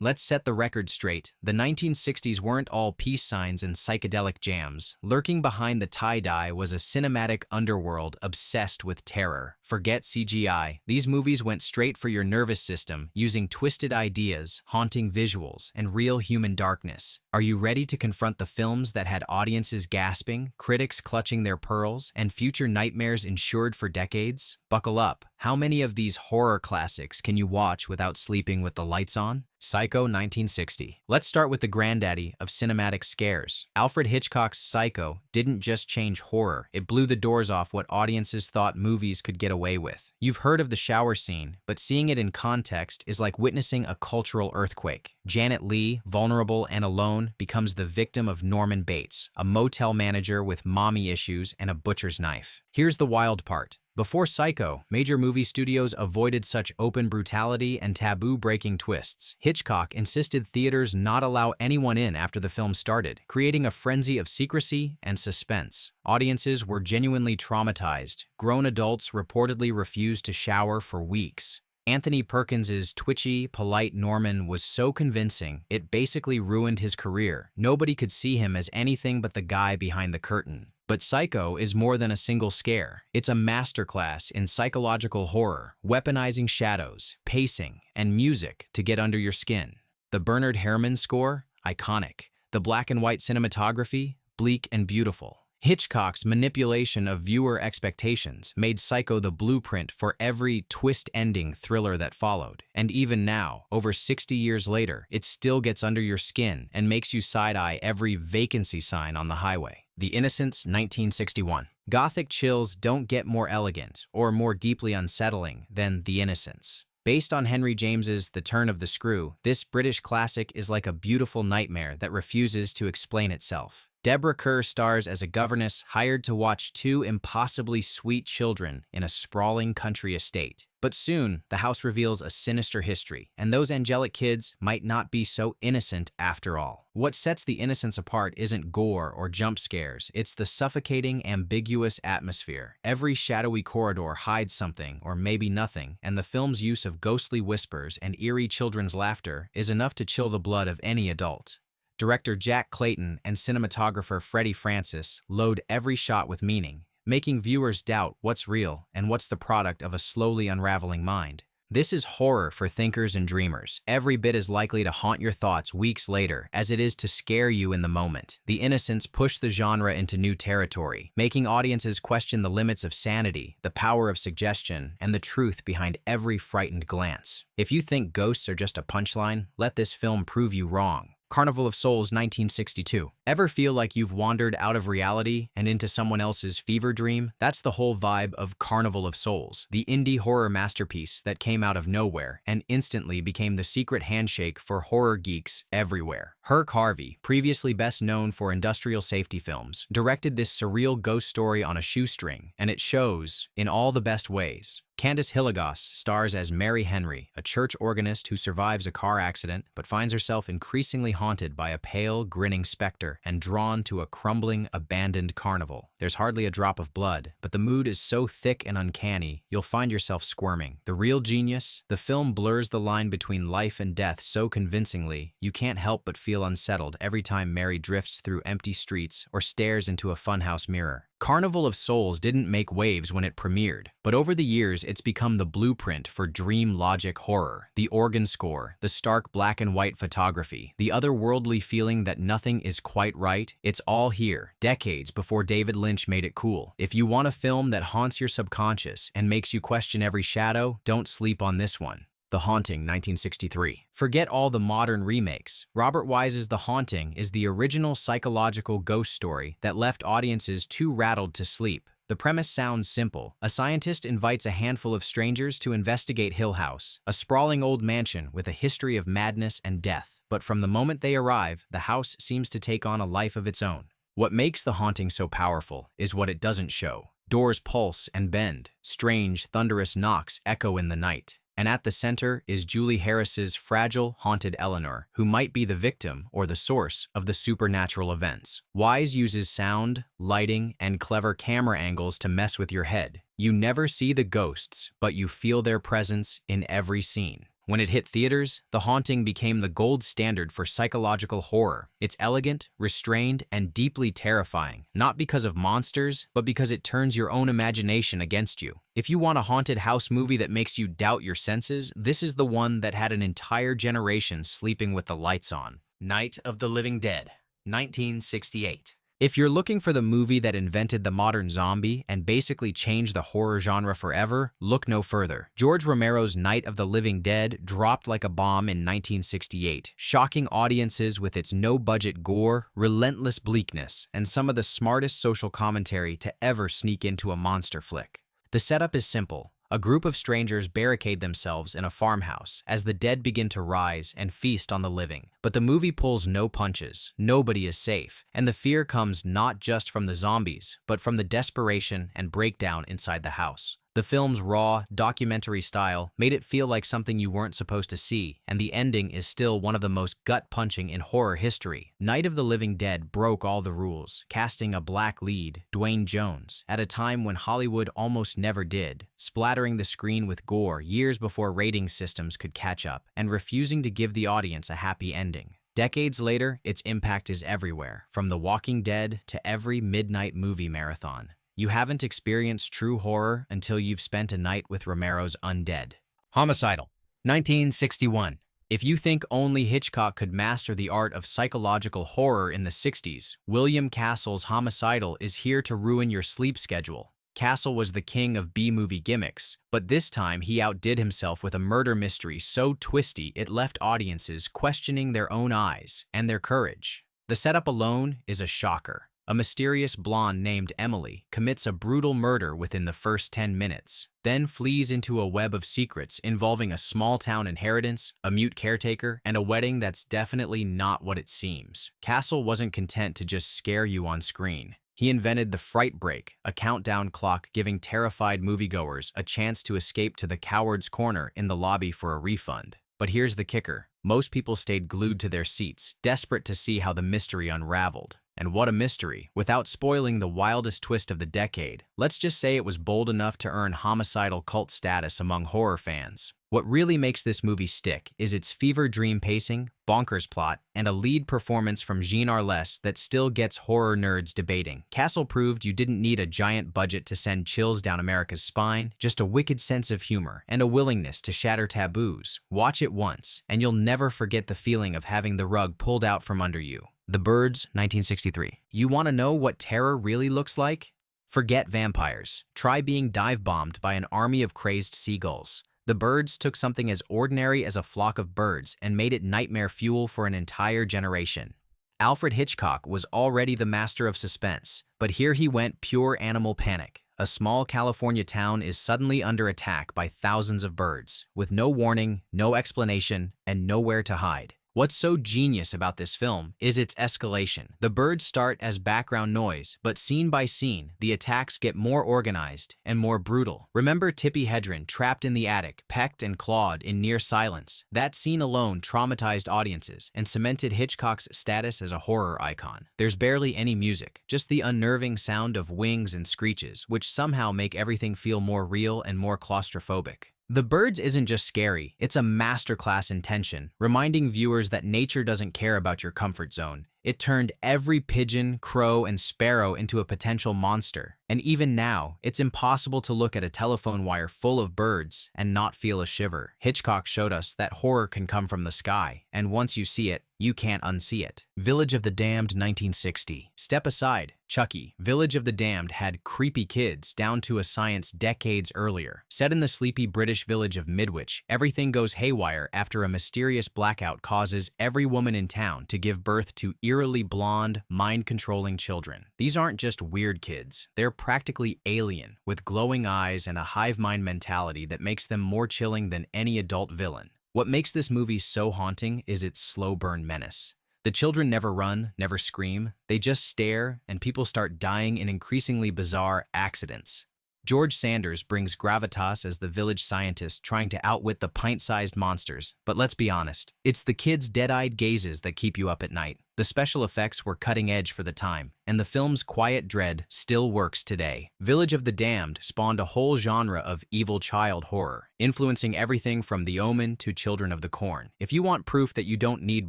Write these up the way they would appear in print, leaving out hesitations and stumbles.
Let's set the record straight. The 1960s weren't all peace signs and psychedelic jams. Lurking behind the tie-dye was a cinematic underworld obsessed with terror. Forget CGI. These movies went straight for your nervous system, using twisted ideas, haunting visuals, and real human darkness. Are you ready to confront the films that had audiences gasping, critics clutching their pearls, and future nightmares ensured for decades? Buckle up. How many of these horror classics can you watch without sleeping with the lights on? Psycho 1960. Let's start with the granddaddy of cinematic scares. Alfred Hitchcock's Psycho didn't just change horror, it blew the doors off what audiences thought movies could get away with. You've heard of the shower scene, but seeing it in context is like witnessing a cultural earthquake. Janet Leigh, vulnerable and alone, becomes the victim of Norman Bates, a motel manager with mommy issues and a butcher's knife. Here's the wild part. Before Psycho, major movie studios avoided such open brutality and taboo-breaking twists. Hitchcock insisted theaters not allow anyone in after the film started, creating a frenzy of secrecy and suspense. Audiences were genuinely traumatized. Grown adults reportedly refused to shower for weeks. Anthony Perkins's twitchy, polite Norman was so convincing, it basically ruined his career. Nobody could see him as anything but the guy behind the curtain. But Psycho is more than a single scare. It's a masterclass in psychological horror, weaponizing shadows, pacing, and music to get under your skin. The Bernard Herrmann score? Iconic. The black and white cinematography? Bleak and beautiful. Hitchcock's manipulation of viewer expectations made Psycho the blueprint for every twist-ending thriller that followed. And even now, over 60 years later, it still gets under your skin and makes you side-eye every vacancy sign on the highway. The Innocence 1961. Gothic chills don't get more elegant or more deeply unsettling than The Innocence. Based on Henry James's The Turn of the Screw, this British classic is like a beautiful nightmare that refuses to explain itself. Deborah Kerr stars as a governess hired to watch two impossibly sweet children in a sprawling country estate. But soon, the house reveals a sinister history, and those angelic kids might not be so innocent after all. What sets The Innocence apart isn't gore or jump scares, it's the suffocating, ambiguous atmosphere. Every shadowy corridor hides something, or maybe nothing, and the film's use of ghostly whispers and eerie children's laughter is enough to chill the blood of any adult. Director Jack Clayton and cinematographer Freddie Francis load every shot with meaning, making viewers doubt what's real and what's the product of a slowly unraveling mind. This is horror for thinkers and dreamers, every bit as likely to haunt your thoughts weeks later as it is to scare you in the moment. The Innocents pushed the genre into new territory, making audiences question the limits of sanity, the power of suggestion, and the truth behind every frightened glance. If you think ghosts are just a punchline, let this film prove you wrong. Carnival of Souls 1962. Ever feel like you've wandered out of reality and into someone else's fever dream? That's the whole vibe of Carnival of Souls, the indie horror masterpiece that came out of nowhere and instantly became the secret handshake for horror geeks everywhere. Herc Harvey, previously best known for industrial safety films, directed this surreal ghost story on a shoestring, and it shows in all the best ways. Candice Hilligoss stars as Mary Henry, a church organist who survives a car accident but finds herself increasingly haunted by a pale, grinning specter and drawn to a crumbling, abandoned carnival. There's hardly a drop of blood, but the mood is so thick and uncanny, you'll find yourself squirming. The real genius? The film blurs the line between life and death so convincingly, you can't help but feel unsettled every time Mary drifts through empty streets or stares into a funhouse mirror. Carnival of Souls didn't make waves when it premiered, but over the years it's become the blueprint for dream logic horror. The organ score, the stark black and white photography, the otherworldly feeling that nothing is quite right, it's all here, decades before David Lynch made it cool. If you want a film that haunts your subconscious and makes you question every shadow, don't sleep on this one. The Haunting 1963. Forget all the modern remakes. Robert Wise's The Haunting is the original psychological ghost story that left audiences too rattled to sleep. The premise sounds simple. A scientist invites a handful of strangers to investigate Hill House, a sprawling old mansion with a history of madness and death. But from the moment they arrive, the house seems to take on a life of its own. What makes The Haunting so powerful is what it doesn't show. Doors pulse and bend. Strange, thunderous knocks echo in the night. And at the center is Julie Harris's fragile, haunted Eleanor, who might be the victim or the source of the supernatural events. Wise uses sound, lighting, and clever camera angles to mess with your head. You never see the ghosts, but you feel their presence in every scene. When it hit theaters, The Haunting became the gold standard for psychological horror. It's elegant, restrained, and deeply terrifying, not because of monsters, but because it turns your own imagination against you. If you want a haunted house movie that makes you doubt your senses, this is the one that had an entire generation sleeping with the lights on. Night of the Living Dead, 1968. If you're looking for the movie that invented the modern zombie and basically changed the horror genre forever, look no further. George Romero's Night of the Living Dead dropped like a bomb in 1968, shocking audiences with its no-budget gore, relentless bleakness, and some of the smartest social commentary to ever sneak into a monster flick. The setup is simple. A group of strangers barricade themselves in a farmhouse as the dead begin to rise and feast on the living. But the movie pulls no punches, nobody is safe, and the fear comes not just from the zombies, but from the desperation and breakdown inside the house. The film's raw, documentary style made it feel like something you weren't supposed to see, and the ending is still one of the most gut-punching in horror history. Night of the Living Dead broke all the rules, casting a black lead, Dwayne Jones, at a time when Hollywood almost never did, splattering the screen with gore years before rating systems could catch up, and refusing to give the audience a happy ending. Decades later, its impact is everywhere, from The Walking Dead to every midnight movie marathon. You haven't experienced true horror until you've spent a night with Romero's Undead. Homicidal, 1961. If you think only Hitchcock could master the art of psychological horror in the 60s, William Castle's Homicidal is here to ruin your sleep schedule. Castle was the king of B-movie gimmicks, but this time he outdid himself with a murder mystery so twisty it left audiences questioning their own eyes and their courage. The setup alone is a shocker. A mysterious blonde named Emily commits a brutal murder within the first 10 minutes, then flees into a web of secrets involving a small-town inheritance, a mute caretaker, and a wedding that's definitely not what it seems. Castle wasn't content to just scare you on screen. He invented the Fright Break, a countdown clock giving terrified moviegoers a chance to escape to the coward's corner in the lobby for a refund. But here's the kicker. Most people stayed glued to their seats, desperate to see how the mystery unraveled. And what a mystery. Without spoiling the wildest twist of the decade, let's just say it was bold enough to earn homicidal cult status among horror fans. What really makes this movie stick is its fever dream pacing, bonkers plot, and a lead performance from Jean Arless that still gets horror nerds debating. Castle proved you didn't need a giant budget to send chills down America's spine, just a wicked sense of humor and a willingness to shatter taboos. Watch it once, and you'll never forget the feeling of having the rug pulled out from under you. The Birds, 1963. You want to know what terror really looks like? Forget vampires. Try being dive-bombed by an army of crazed seagulls. The Birds took something as ordinary as a flock of birds and made it nightmare fuel for an entire generation. Alfred Hitchcock was already the master of suspense, but here he went pure animal panic. A small California town is suddenly under attack by thousands of birds, with no warning, no explanation, and nowhere to hide. What's so genius about this film is its escalation. The birds start as background noise, but scene by scene, the attacks get more organized and more brutal. Remember Tippi Hedren trapped in the attic, pecked and clawed in near silence? That scene alone traumatized audiences and cemented Hitchcock's status as a horror icon. There's barely any music, just the unnerving sound of wings and screeches, which somehow make everything feel more real and more claustrophobic. The Birds isn't just scary, it's a masterclass in tension, reminding viewers that nature doesn't care about your comfort zone. It turned every pigeon, crow, and sparrow into a potential monster. And even now, it's impossible to look at a telephone wire full of birds and not feel a shiver. Hitchcock showed us that horror can come from the sky, and once you see it, you can't unsee it. Village of the Damned, 1960. Step aside. Chucky. Village of the Damned had creepy kids down to a science decades earlier. Set in the sleepy British village of Midwich, everything goes haywire after a mysterious blackout causes every woman in town to give birth to eerily blonde, mind-controlling children. These aren't just weird kids. They're practically alien, with glowing eyes and a hive mind mentality that makes them more chilling than any adult villain. What makes this movie so haunting is its slow burn menace. The children never run, never scream. They just stare, and people start dying in increasingly bizarre accidents. George Sanders brings gravitas as the village scientist trying to outwit the pint-sized monsters. But let's be honest, it's the kids' dead-eyed gazes that keep you up at night. The special effects were cutting edge for the time, and the film's quiet dread still works today. Village of the Damned spawned a whole genre of evil child horror, influencing everything from The Omen to Children of the Corn. If you want proof that you don't need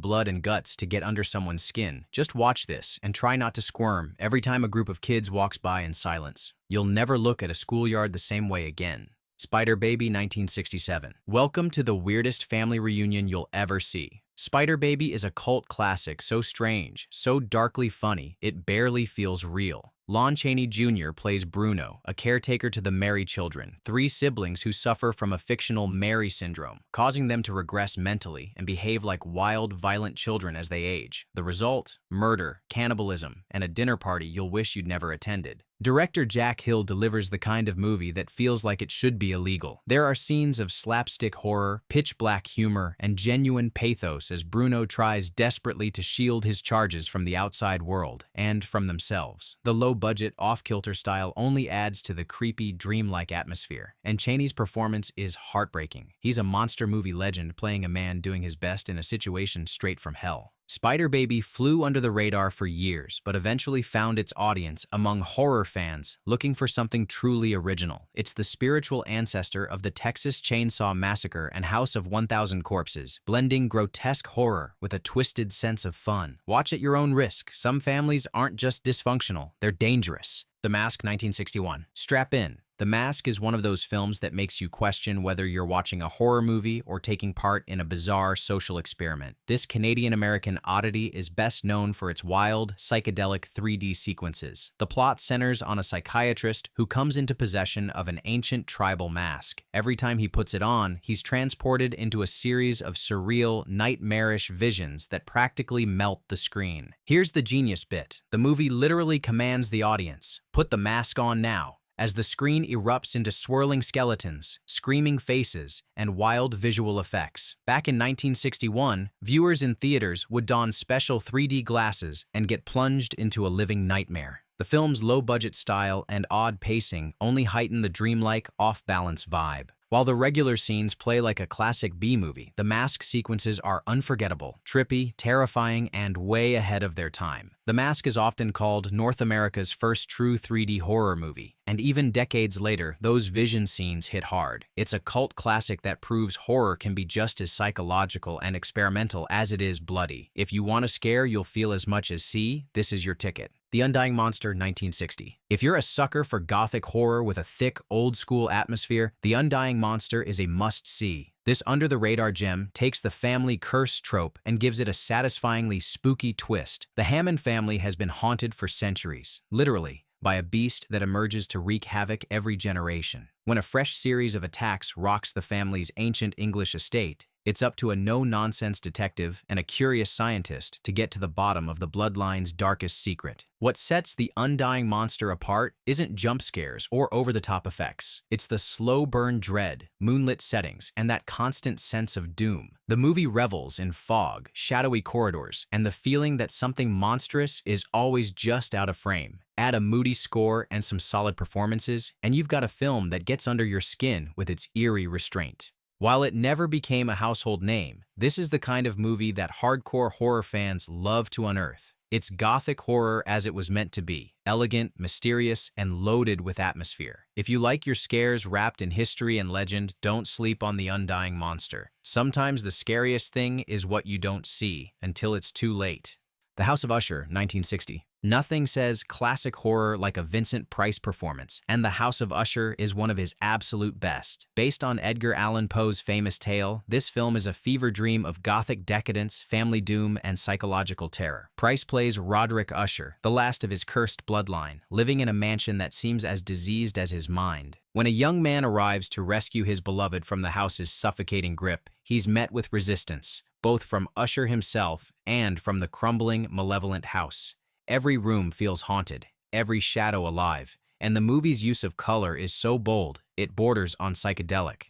blood and guts to get under someone's skin, just watch this and try not to squirm every time a group of kids walks by in silence. You'll never look at a schoolyard the same way again. Spiderbaby 1967. Welcome to the weirdest family reunion you'll ever see. Spiderbaby is a cult classic so strange, so darkly funny, it barely feels real. Lon Chaney Jr. plays Bruno, a caretaker to the Mary children, 3 siblings who suffer from a fictional Mary syndrome, causing them to regress mentally and behave like wild, violent children as they age. The result? Murder, cannibalism, and a dinner party you'll wish you'd never attended. Director Jack Hill delivers the kind of movie that feels like it should be illegal. There are scenes of slapstick horror, pitch-black humor, and genuine pathos as Bruno tries desperately to shield his charges from the outside world and from themselves. The low-budget, off-kilter style only adds to the creepy, dreamlike atmosphere, and Chaney's performance is heartbreaking. He's a monster movie legend playing a man doing his best in a situation straight from hell. Spiderbaby flew under the radar for years, but eventually found its audience among horror fans looking for something truly original. It's the spiritual ancestor of the Texas Chainsaw Massacre and House of 1000 Corpses, blending grotesque horror with a twisted sense of fun. Watch at your own risk. Some families aren't just dysfunctional, they're dangerous. The Mask 1961. Strap in. The Mask is one of those films that makes you question whether you're watching a horror movie or taking part in a bizarre social experiment. This Canadian-American oddity is best known for its wild, psychedelic 3D sequences. The plot centers on a psychiatrist who comes into possession of an ancient tribal mask. Every time he puts it on, he's transported into a series of surreal, nightmarish visions that practically melt the screen. Here's the genius bit. The movie literally commands the audience, "Put the mask on now," as the screen erupts into swirling skeletons, screaming faces, and wild visual effects. Back in 1961, viewers in theaters would don special 3D glasses and get plunged into a living nightmare. The film's low-budget style and odd pacing only heighten the dreamlike, off-balance vibe. While the regular scenes play like a classic B-movie, the Mask sequences are unforgettable, trippy, terrifying, and way ahead of their time. The Mask is often called North America's first true 3D horror movie, and even decades later, those vision scenes hit hard. It's a cult classic that proves horror can be just as psychological and experimental as it is bloody. If you want a scare you'll feel as much as see, this is your ticket. The Undying Monster 1960. If you're a sucker for gothic horror with a thick, old-school atmosphere, The Undying Monster is a must-see. This under-the-radar gem takes the family curse trope and gives it a satisfyingly spooky twist. The Hammond family has been haunted for centuries, literally, by a beast that emerges to wreak havoc every generation. When a fresh series of attacks rocks the family's ancient English estate, it's up to a no-nonsense detective and a curious scientist to get to the bottom of the bloodline's darkest secret. What sets The Undying Monster apart isn't jump scares or over-the-top effects. It's the slow-burn dread, moonlit settings, and that constant sense of doom. The movie revels in fog, shadowy corridors, and the feeling that something monstrous is always just out of frame. Add a moody score and some solid performances, and you've got a film that gets under your skin with its eerie restraint. While it never became a household name, this is the kind of movie that hardcore horror fans love to unearth. It's gothic horror as it was meant to be, elegant, mysterious, and loaded with atmosphere. If you like your scares wrapped in history and legend, don't sleep on The Undying Monster. Sometimes the scariest thing is what you don't see until it's too late. The House of Usher, 1960. Nothing says classic horror like a Vincent Price performance, and The House of Usher is one of his absolute best. Based on Edgar Allan Poe's famous tale, this film is a fever dream of gothic decadence, family doom, and psychological terror. Price plays Roderick Usher, the last of his cursed bloodline, living in a mansion that seems as diseased as his mind. When a young man arrives to rescue his beloved from the house's suffocating grip, he's met with resistance, both from Usher himself and from the crumbling, malevolent house. Every room feels haunted, every shadow alive, and the movie's use of color is so bold, it borders on psychedelic.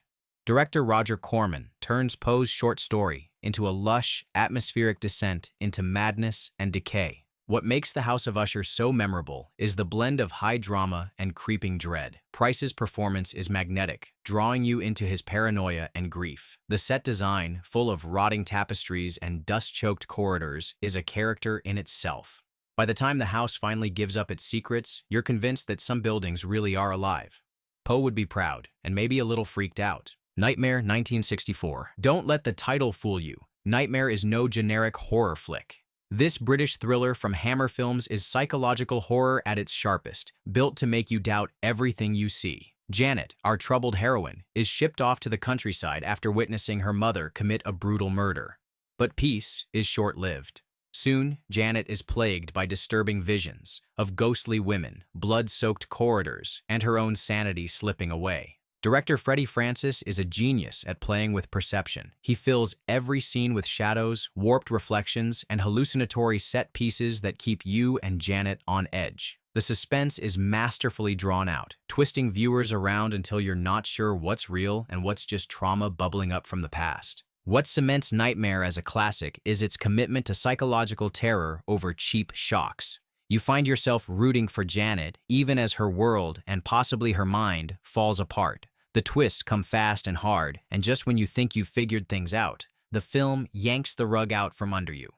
Director Roger Corman turns Poe's short story into a lush, atmospheric descent into madness and decay. What makes the House of Usher so memorable is the blend of high drama and creeping dread. Price's performance is magnetic, drawing you into his paranoia and grief. The set design, full of rotting tapestries and dust-choked corridors, is a character in itself. By the time the house finally gives up its secrets, you're convinced that some buildings really are alive. Poe would be proud, and maybe a little freaked out. Nightmare 1964. Don't let the title fool you. Nightmare is no generic horror flick. This British thriller from Hammer Films is psychological horror at its sharpest, built to make you doubt everything you see. Janet, our troubled heroine, is shipped off to the countryside after witnessing her mother commit a brutal murder. But peace is short-lived. Soon, Janet is plagued by disturbing visions of ghostly women, blood-soaked corridors, and her own sanity slipping away. Director Freddie Francis is a genius at playing with perception. He fills every scene with shadows, warped reflections, and hallucinatory set pieces that keep you and Janet on edge. The suspense is masterfully drawn out, twisting viewers around until you're not sure what's real and what's just trauma bubbling up from the past. What cements Nightmare as a classic is its commitment to psychological terror over cheap shocks. You find yourself rooting for Janet, even as her world, and possibly her mind, falls apart. The twists come fast and hard, and just when you think you've figured things out, the film yanks the rug out from under you.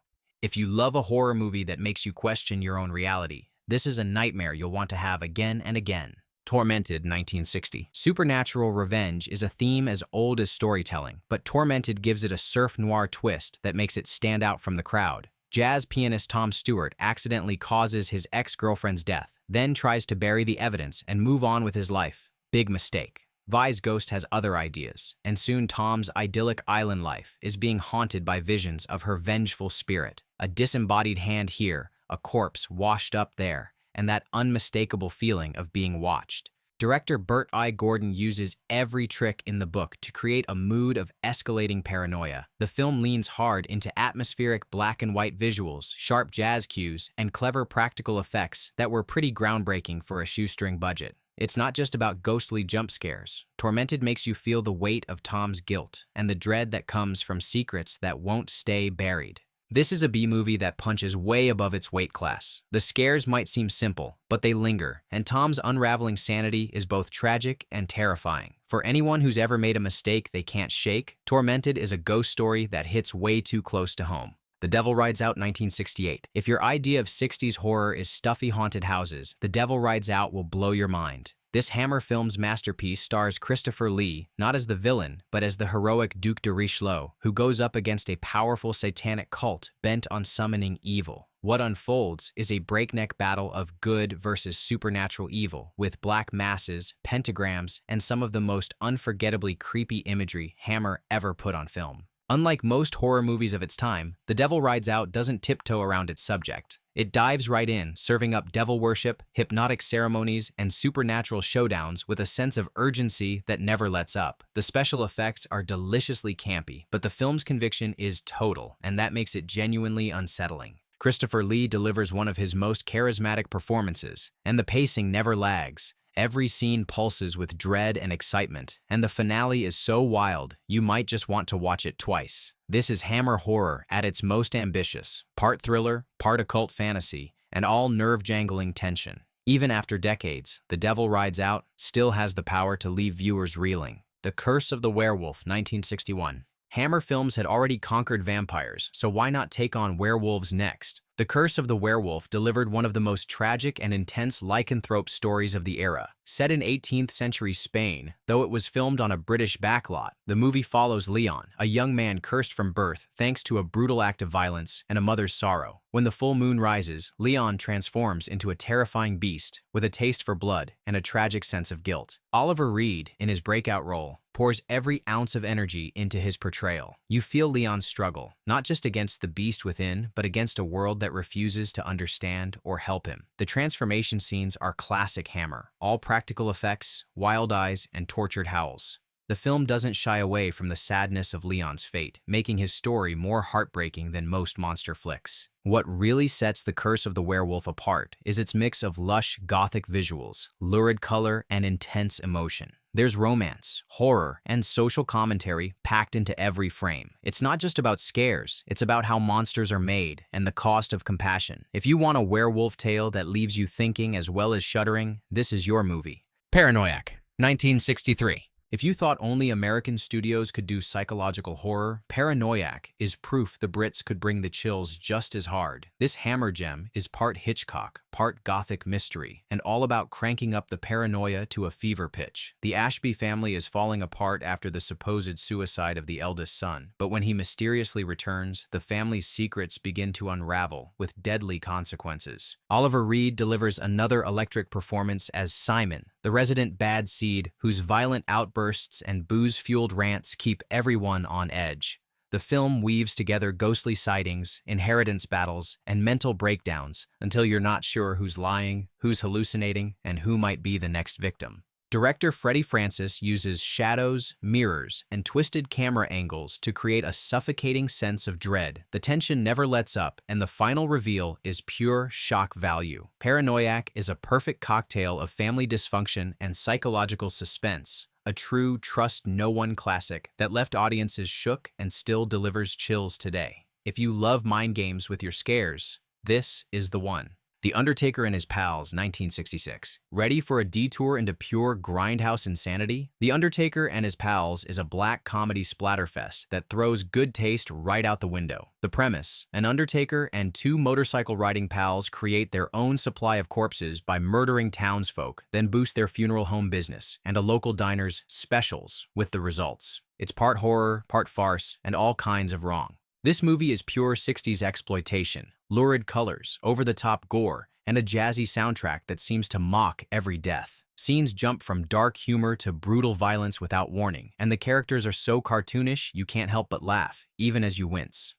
If you love a horror movie that makes you question your own reality, this is a nightmare you'll want to have again and again. Tormented 1960. Supernatural revenge is a theme as old as storytelling, but Tormented gives it a surf noir twist that makes it stand out from the crowd. Jazz pianist Tom Stewart accidentally causes his ex-girlfriend's death, then tries to bury the evidence and move on with his life. Big mistake. Vi's ghost has other ideas, and soon Tom's idyllic island life is being haunted by visions of her vengeful spirit. A disembodied hand here, a corpse washed up there, and that unmistakable feeling of being watched. Director Bert I. Gordon uses every trick in the book to create a mood of escalating paranoia. The film leans hard into atmospheric black and white visuals, sharp jazz cues, and clever practical effects that were pretty groundbreaking for a shoestring budget. It's not just about ghostly jump scares. Tormented makes you feel the weight of Tom's guilt and the dread that comes from secrets that won't stay buried. This is a B-movie that punches way above its weight class. The scares might seem simple, but they linger, and Tom's unraveling sanity is both tragic and terrifying. For anyone who's ever made a mistake they can't shake, Tormented is a ghost story that hits way too close to home. The Devil Rides Out 1968. If your idea of 60s horror is stuffy haunted houses, The Devil Rides Out will blow your mind. This Hammer Films masterpiece stars Christopher Lee, not as the villain, but as the heroic Duc de Richelieu, who goes up against a powerful satanic cult bent on summoning evil. What unfolds is a breakneck battle of good versus supernatural evil, with black masses, pentagrams, and some of the most unforgettably creepy imagery Hammer ever put on film. Unlike most horror movies of its time, The Devil Rides Out doesn't tiptoe around its subject. It dives right in, serving up devil worship, hypnotic ceremonies, and supernatural showdowns with a sense of urgency that never lets up. The special effects are deliciously campy, but the film's conviction is total, and that makes it genuinely unsettling. Christopher Lee delivers one of his most charismatic performances, and the pacing never lags. Every scene pulses with dread and excitement, and the finale is so wild, you might just want to watch it twice. This is Hammer horror at its most ambitious, part thriller, part occult fantasy, and all nerve-jangling tension. Even after decades, The Devil Rides Out still has the power to leave viewers reeling. The Curse of the Werewolf, 1961. Hammer Films had already conquered vampires, so why not take on werewolves next? The Curse of the Werewolf delivered one of the most tragic and intense lycanthrope stories of the era. Set in 18th century Spain, though it was filmed on a British backlot, the movie follows Leon, a young man cursed from birth thanks to a brutal act of violence and a mother's sorrow. When the full moon rises, Leon transforms into a terrifying beast with a taste for blood and a tragic sense of guilt. Oliver Reed, in his breakout role, pours every ounce of energy into his portrayal. You feel Leon's struggle, not just against the beast within, but against a world that refuses to understand or help him. The transformation scenes are classic Hammer, all practical effects, wild eyes, and tortured howls. The film doesn't shy away from the sadness of Leon's fate, making his story more heartbreaking than most monster flicks. What really sets The Curse of the Werewolf apart is its mix of lush, gothic visuals, lurid color, and intense emotion. There's romance, horror, and social commentary packed into every frame. It's not just about scares, it's about how monsters are made and the cost of compassion. If you want a werewolf tale that leaves you thinking as well as shuddering, this is your movie. Paranoia, 1963. If you thought only American studios could do psychological horror, Paranoia is proof the Brits could bring the chills just as hard. This hammer gem is part Hitchcock, part gothic mystery, and all about cranking up the paranoia to a fever pitch. The Ashby family is falling apart after the supposed suicide of the eldest son, but when he mysteriously returns, the family's secrets begin to unravel with deadly consequences. Oliver Reed delivers another electric performance as Simon, the resident bad seed whose violent outbursts and booze-fueled rants keep everyone on edge. The film weaves together ghostly sightings, inheritance battles, and mental breakdowns until you're not sure who's lying, who's hallucinating, and who might be the next victim. Director Freddie Francis uses shadows, mirrors, and twisted camera angles to create a suffocating sense of dread. The tension never lets up, and the final reveal is pure shock value. Paranoia is a perfect cocktail of family dysfunction and psychological suspense, a true trust-no-one classic that left audiences shook and still delivers chills today. If you love mind games with your scares, this is the one. The Undertaker and His Pals, 1966. Ready for a detour into pure grindhouse insanity? The Undertaker and His Pals is a black comedy splatterfest that throws good taste right out the window. The premise: an Undertaker and two motorcycle-riding pals create their own supply of corpses by murdering townsfolk, then boost their funeral home business and a local diner's specials with the results. It's part horror, part farce, and all kinds of wrong. This movie is pure 60s exploitation, lurid colors, over-the-top gore, and a jazzy soundtrack that seems to mock every death. Scenes jump from dark humor to brutal violence without warning, and the characters are so cartoonish you can't help but laugh, even as you wince.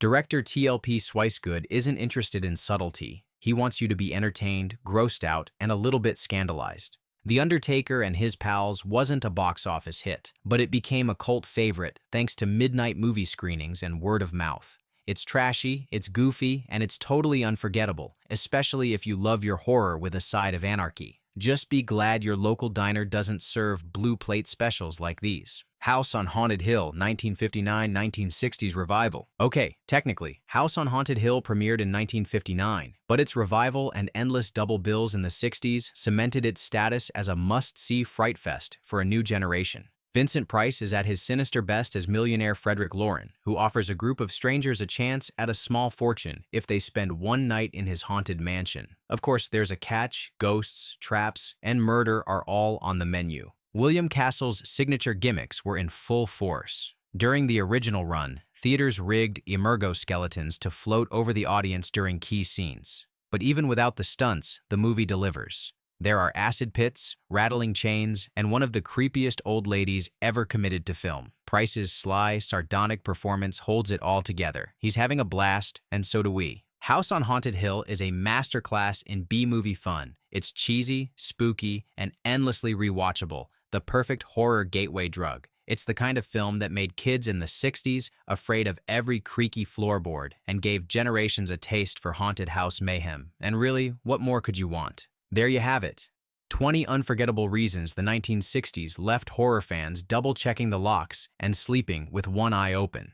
Director T.L.P. Swicegood isn't interested in subtlety. He wants you to be entertained, grossed out, and a little bit scandalized. The Undertaker and His Pals wasn't a box office hit, but it became a cult favorite thanks to midnight movie screenings and word of mouth. It's trashy, it's goofy, and it's totally unforgettable, especially if you love your horror with a side of anarchy. Just be glad your local diner doesn't serve blue plate specials like these. House on Haunted Hill, 1959-1960s revival. Okay, technically, House on Haunted Hill premiered in 1959, but its revival and endless double bills in the 60s cemented its status as a must-see fright fest for a new generation. Vincent Price is at his sinister best as millionaire Frederick Lauren, who offers a group of strangers a chance at a small fortune if they spend one night in his haunted mansion. Of course, there's a catch: ghosts, traps, and murder are all on the menu. William Castle's signature gimmicks were in full force. During the original run, theaters rigged emergo skeletons to float over the audience during key scenes. But even without the stunts, the movie delivers. There are acid pits, rattling chains, and one of the creepiest old ladies ever committed to film. Price's sly, sardonic performance holds it all together. He's having a blast, and so do we. House on Haunted Hill is a masterclass in B-movie fun. It's cheesy, spooky, and endlessly rewatchable, the perfect horror gateway drug. It's the kind of film that made kids in the 60s afraid of every creaky floorboard and gave generations a taste for haunted house mayhem. And really, what more could you want? There you have it. 20 unforgettable reasons the 1960s left horror fans double-checking the locks and sleeping with one eye open.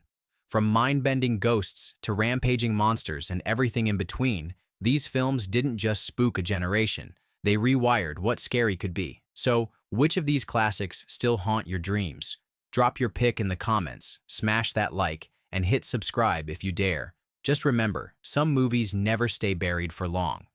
From mind-bending ghosts to rampaging monsters and everything in between, these films didn't just spook a generation. They rewired what scary could be. So, which of these classics still haunt your dreams? Drop your pick in the comments, smash that like, and hit subscribe if you dare. Just remember, some movies never stay buried for long.